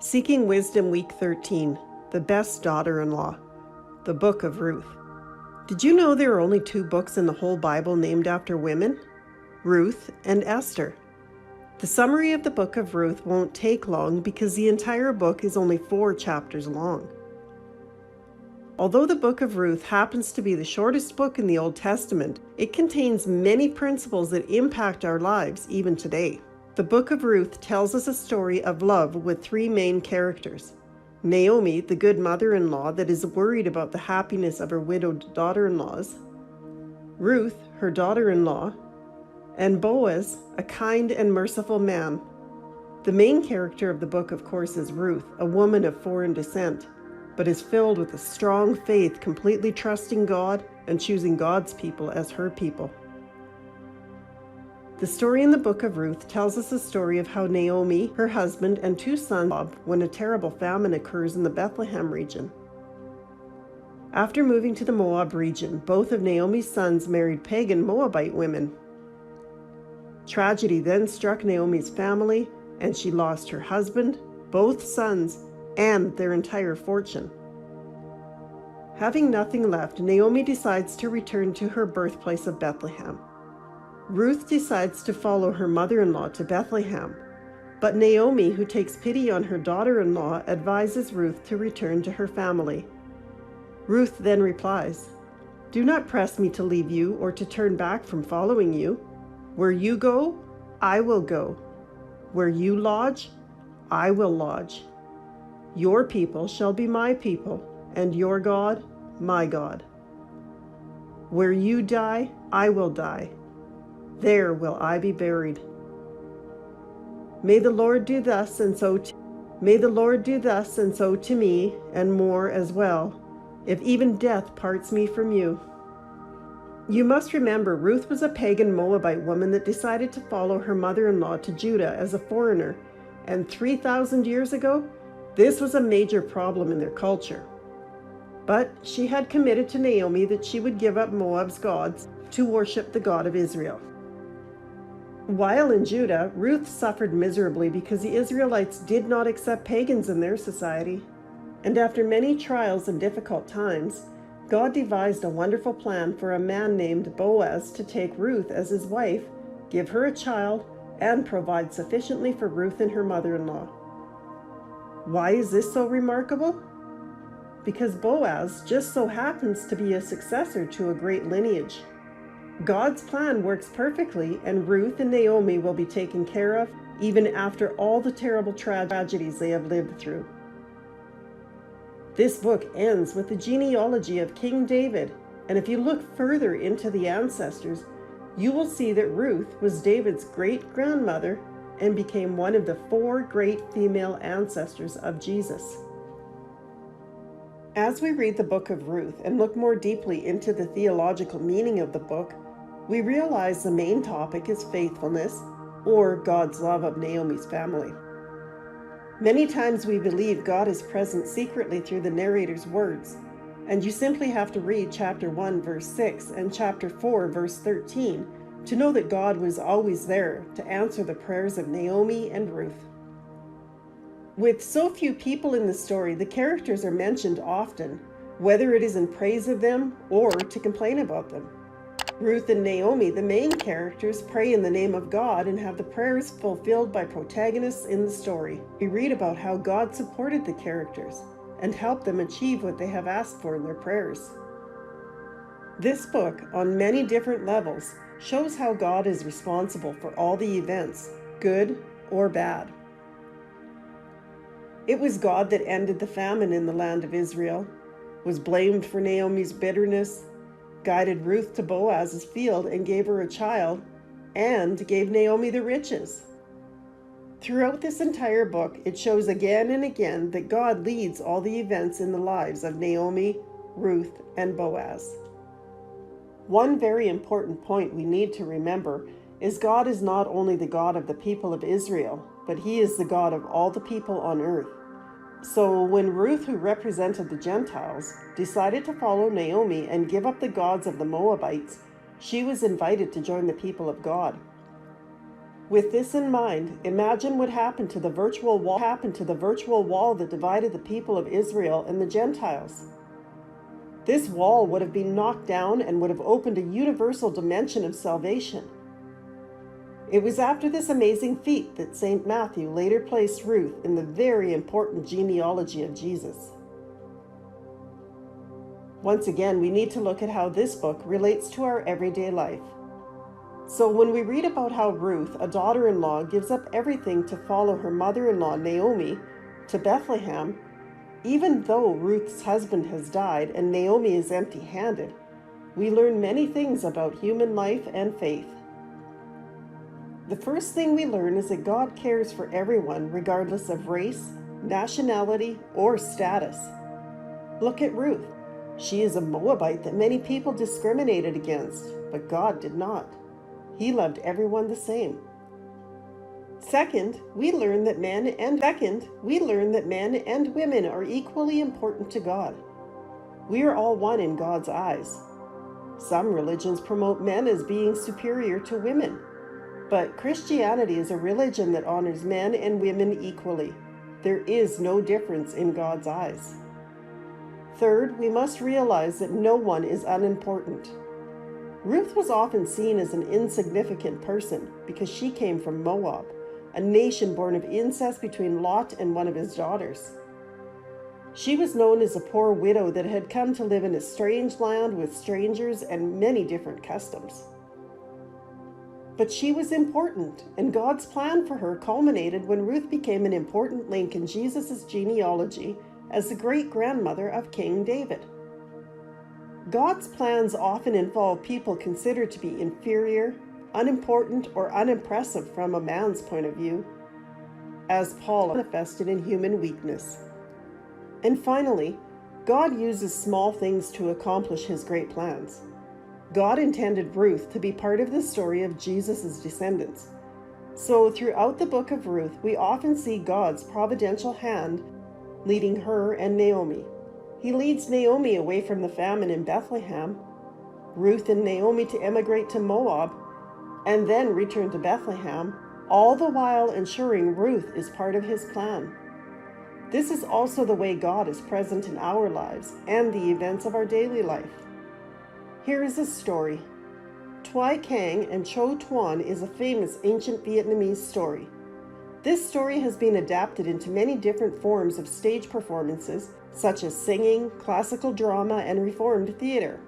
Seeking Wisdom Week 13, The Best Daughter-in-Law, the Book of Ruth. Did you know there are only 2 books in the whole Bible named after women? Ruth and Esther. The summary of the Book of Ruth won't take long because the entire book is only 4 chapters long. Although the Book of Ruth happens to be the shortest book in the Old Testament, it contains many principles that impact our lives even today. The Book of Ruth tells us a story of love with 3 main characters. Naomi, the good mother-in-law that is worried about the happiness of her widowed daughter-in-laws. Ruth, her daughter-in-law. And Boaz, a kind and merciful man. The main character of the book, of course, is Ruth, a woman of foreign descent, but is filled with a strong faith, completely trusting God and choosing God's people as her people. The story in the Book of Ruth tells us the story of how Naomi, her husband, and 2 sons live when a terrible famine occurs in the Bethlehem region. After moving to the Moab region, both of Naomi's sons married pagan Moabite women. Tragedy then struck Naomi's family, and she lost her husband, both sons, and their entire fortune. Having nothing left, Naomi decides to return to her birthplace of Bethlehem. Ruth decides to follow her mother-in-law to Bethlehem, but Naomi, who takes pity on her daughter-in-law, advises Ruth to return to her family. Ruth then replies, "Do not press me to leave you or to turn back from following you. Where you go, I will go. Where you lodge, I will lodge. Your people shall be my people, and your God, my God. Where you die, I will die. There will I be buried. May the Lord do thus and so to me, and more as well, if even death parts me from you." You must remember, Ruth was a pagan Moabite woman that decided to follow her mother-in-law to Judah as a foreigner, and 3,000 years ago, this was a major problem in their culture. But she had committed to Naomi that she would give up Moab's gods to worship the God of Israel. While in Judah, Ruth suffered miserably because the Israelites did not accept pagans in their society. And after many trials and difficult times, God devised a wonderful plan for a man named Boaz to take Ruth as his wife, give her a child, and provide sufficiently for Ruth and her mother-in-law. Why is this so remarkable? Because Boaz just so happens to be a successor to a great lineage. God's plan works perfectly, and Ruth and Naomi will be taken care of even after all the terrible tragedies they have lived through. This book ends with the genealogy of King David, and if you look further into the ancestors, you will see that Ruth was David's great-grandmother and became one of the 4 great female ancestors of Jesus. As we read the Book of Ruth and look more deeply into the theological meaning of the book, we realize the main topic is faithfulness, or God's love of Naomi's family. Many times we believe God is present secretly through the narrator's words, and you simply have to read chapter 1 verse 6 and chapter 4 verse 13 to know that God was always there to answer the prayers of Naomi and Ruth. With so few people in the story, the characters are mentioned often, whether it is in praise of them or to complain about them. Ruth and Naomi, the main characters, pray in the name of God and have the prayers fulfilled by protagonists in the story. We read about how God supported the characters and helped them achieve what they have asked for in their prayers. This book, on many different levels, shows how God is responsible for all the events, good or bad. It was God that ended the famine in the land of Israel, was blamed for Naomi's bitterness, guided Ruth to Boaz's field and gave her a child, and gave Naomi the riches. Throughout this entire book, it shows again and again that God leads all the events in the lives of Naomi, Ruth, and Boaz. One very important point we need to remember is God is not only the God of the people of Israel, but He is the God of all the people on earth. So when Ruth, who represented the Gentiles, decided to follow Naomi and give up the gods of the Moabites, she was invited to join the people of God. With this in mind, imagine what happened to the virtual wall that divided the people of Israel and the Gentiles. This wall would have been knocked down and would have opened a universal dimension of salvation. It was after this amazing feat that St. Matthew later placed Ruth in the very important genealogy of Jesus. Once again, we need to look at how this book relates to our everyday life. So when we read about how Ruth, a daughter-in-law, gives up everything to follow her mother-in-law Naomi to Bethlehem, even though Ruth's husband has died and Naomi is empty-handed, we learn many things about human life and faith. The first thing we learn is that God cares for everyone regardless of race, nationality, or status. Look at Ruth. She is a Moabite that many people discriminated against, but God did not. He loved everyone the same. Second, we learn that men and women are equally important to God. We are all one in God's eyes. Some religions promote men as being superior to women, but Christianity is a religion that honors men and women equally. There is no difference in God's eyes. Third, we must realize that no one is unimportant. Ruth was often seen as an insignificant person because she came from Moab, a nation born of incest between Lot and one of his daughters. She was known as a poor widow that had come to live in a strange land with strangers and many different customs. But she was important, and God's plan for her culminated when Ruth became an important link in Jesus' genealogy as the great-grandmother of King David. God's plans often involve people considered to be inferior, unimportant, or unimpressive from a man's point of view, as Paul manifested in human weakness. And finally, God uses small things to accomplish his great plans. God intended Ruth to be part of the story of Jesus' descendants. So throughout the book of Ruth, we often see God's providential hand leading her and Naomi. He leads Naomi away from the famine in Bethlehem, Ruth and Naomi to emigrate to Moab, and then return to Bethlehem, all the while ensuring Ruth is part of his plan. This is also the way God is present in our lives and the events of our daily life. Here is a story. Twy Cang and Cho Tuan is a famous ancient Vietnamese story. This story has been adapted into many different forms of stage performances, such as singing, classical drama, and reformed theater.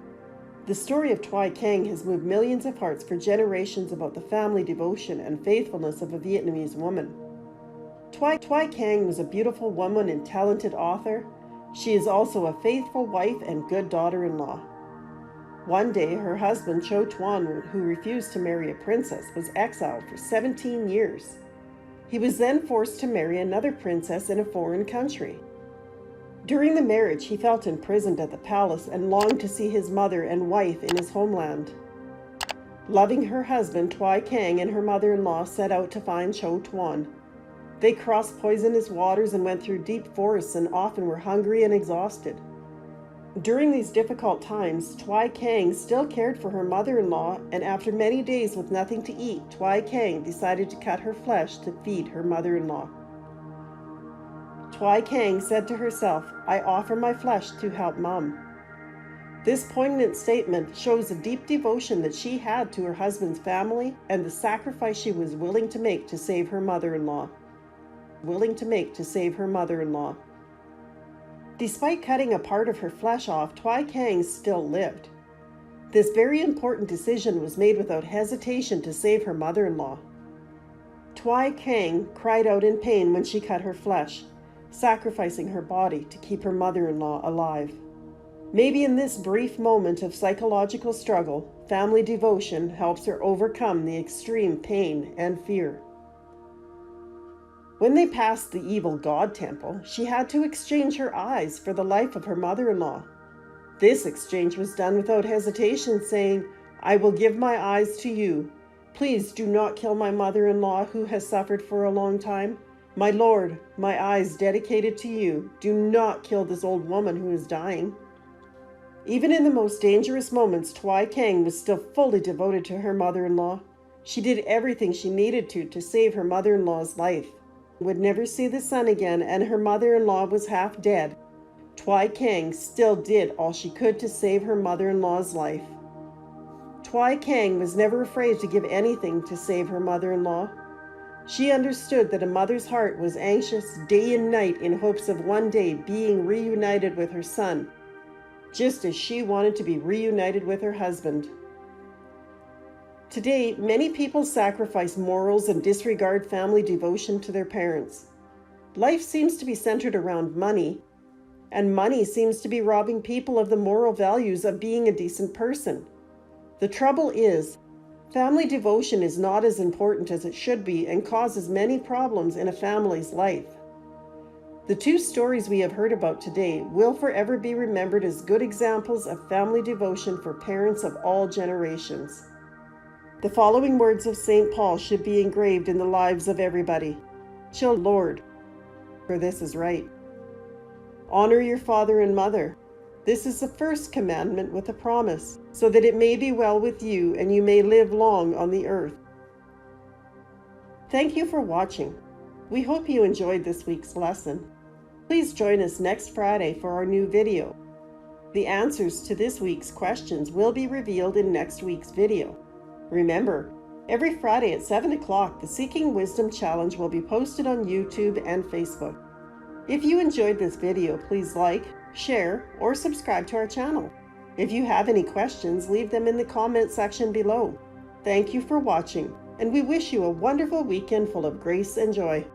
The story of Twy Cang has moved millions of hearts for generations about the family devotion and faithfulness of a Vietnamese woman. Twy Cang was a beautiful woman and talented author. She is also a faithful wife and good daughter-in-law. One day, her husband, Cho Tuan, who refused to marry a princess, was exiled for 17 years. He was then forced to marry another princess in a foreign country. During the marriage, he felt imprisoned at the palace and longed to see his mother and wife in his homeland. Loving her husband, Twy Cang and her mother-in-law set out to find Cho Tuan. They crossed poisonous waters and went through deep forests and often were hungry and exhausted. During these difficult times, Twy Cang still cared for her mother-in-law, and after many days with nothing to eat, Twy Cang decided to cut her flesh to feed her mother-in-law. Twy Cang said to herself, "I offer my flesh to help Mom." This poignant statement shows the deep devotion that she had to her husband's family and the sacrifice she was willing to make to save her mother-in-law. Despite cutting a part of her flesh off, Twy Cang still lived. This very important decision was made without hesitation to save her mother-in-law. Twy Cang cried out in pain when she cut her flesh, sacrificing her body to keep her mother-in-law alive. Maybe in this brief moment of psychological struggle, family devotion helps her overcome the extreme pain and fear. When they passed the evil god temple, she had to exchange her eyes for the life of her mother-in-law. This exchange was done without hesitation, saying, "I will give my eyes to you. Please do not kill my mother-in-law who has suffered for a long time. My Lord, my eyes dedicated to you. Do not kill this old woman who is dying." Even in the most dangerous moments, Twy Cang was still fully devoted to her mother-in-law. She did everything she needed to save her mother-in-law's life. Would never see the sun again, and her mother-in-law was half dead. Twy Kang still did all she could to save her mother-in-law's life. Twy Kang was never afraid to give anything to save her mother-in-law. She understood that a mother's heart was anxious day and night in hopes of one day being reunited with her son, just as she wanted to be reunited with her husband. Today, many people sacrifice morals and disregard family devotion to their parents. Life seems to be centered around money, and money seems to be robbing people of the moral values of being a decent person. The trouble is, family devotion is not as important as it should be and causes many problems in a family's life. The two stories we have heard about today will forever be remembered as good examples of family devotion for parents of all generations. The following words of St. Paul should be engraved in the lives of everybody. Chill, Lord, for this is right. Honor your father and mother. This is the first commandment with a promise, so that it may be well with you and you may live long on the earth. Thank you for watching. We hope you enjoyed this week's lesson. Please join us next Friday for our new video. The answers to this week's questions will be revealed in next week's video. Remember, every Friday at 7 o'clock, the Seeking Wisdom Challenge will be posted on YouTube and Facebook. If you enjoyed this video, please like, share, or subscribe to our channel. If you have any questions, leave them in the comment section below. Thank you for watching, and we wish you a wonderful weekend full of grace and joy.